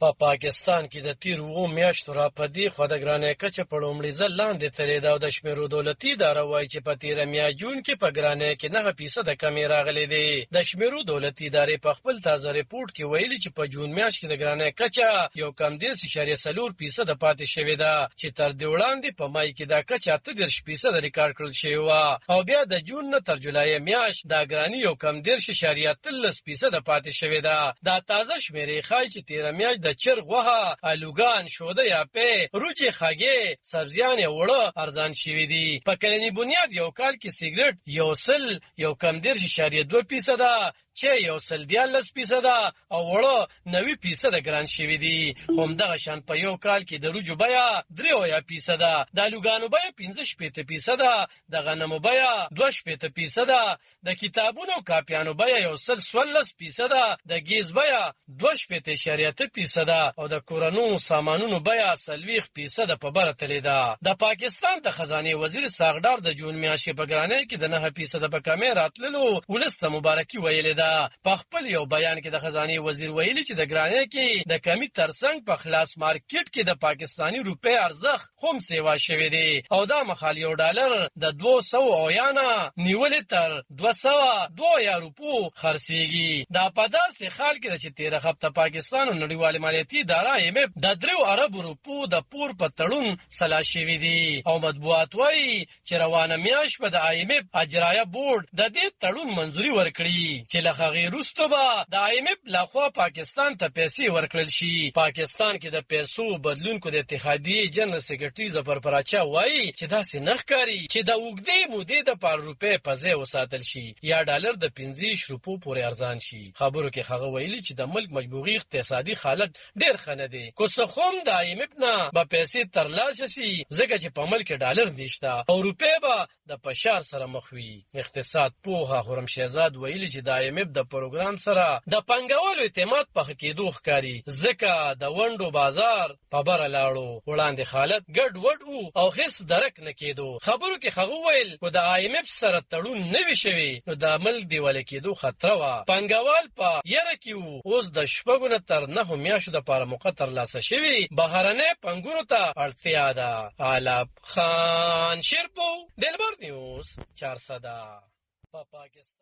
په پاکستان کې د تیر 2 میاشتو راپدې خو د ګرانۍ کچه په لومړي ځل لاندې تللې ده او د شمیرو دولتي اداره وایي چې په تیره میاشت جون کې په ګرانۍ کې 9% کمې راغلې دي. د شمیرو دولتي ادارې په خپل تازه ریپورت کې ویلي چې په جون میاشت کې د ګرانۍ کچه یو کم 10.4% پاتې شوې ده چې تر دې وړاندې په مای کې دا کچه 30% ریکارډ کړل شوې وه او بیا د جون نه تر جولای میاشت دا ګراني یو کم 10.13% پاتې شوې ده. دا تازه شمیرې ښایي چې تیره میاشت د چرګ غوښه، الوګان، شوده یا پی، روچې، خاګې، سبزیان یا وړه ارزان شوي دي. په کلني بنیاد یو کال کې سیګریټ یو کم 10.2%، چې 114% او وړه 90% ګران شوي دي. خو همدغه شان په یو کال کې د روجو بیه 3%، د الوګانو بیه 15%، د غنمو بیه 2%، د کتابونو او کاپیانو بیه 114%، د ګیز بیه 2.8% او د کورنو سامانونو بیه 40% په بره تللې ده. د پاکستان د خزانه وزیر ساغډار د جون میاشتې په ګرانۍ کې د 9% په کمې راتللو ولسته مبارکي ویلې ده. په خپل یو بیان کې د خزانه وزیر ویلي چې د ګرانۍ کې د کمی ترڅنګ په خلاص مارکیټ کې د پاکستانی روپۍ ارزښت هم سیوا شوی دی او دا مخال یو ډالر د 200 اویانا نیولې تر 202 روپو خرڅیږي. دا په داسې حال کې چې 13 هفته پاکستان او نړیوال مالیاتي اداره IMF د 3 ارب روپو د پور په تړون سلا شوی دی او مطبوعات وایي چې روانه میاشت په د IMF اجرایه بورډ د دې تړون منځوري ورکړي چې له هغې وروسته به د IMF لخوا پاکستان ته پیسې ورکړل شي. پاکستان کې د پیسو بدلونکو د اتحادیې جنرال سیکرټري ظفر پراچا وایي چې داسې نه ښکاري چې د اوږدې مودې دپاره روپۍ په ځای وساتل شي یا ډالر د 15 روپو پورې ارزان شي. خبرو کې هغه ویلي چې د ملک مجموعي اقتصادي حالت ډېر ښه نه دی، خو څه هم د IMF نه به پیسې ترلاسه شي ځکه چې په ملک کې ډالر نشته او روپۍ به د فشار سره مخ وي. اقتصاد پوه خرم شهزاد ویلي چې د IMF د پروګرام سره د پانګوالو اعتماد په ښه کېدو ښکاري ځکه د ونډو بازار په بره لاړو. وړاندې حالت ګډ وډ او هیڅ درک نه کېدو. خبرو کې هغه ویل خو د IMF سره تړون نه وي شوی نو د ملک دیواله کېدو خطر وه. پانګوال په یره کې وو. اوس د 6 نه تر 9 میاشتو دپاره موقع ترلاسه شوي بهرنۍ پانګونو ته اړتیا ده. علب خان شیرپو، دلبر نیوز 400 په پاکستان.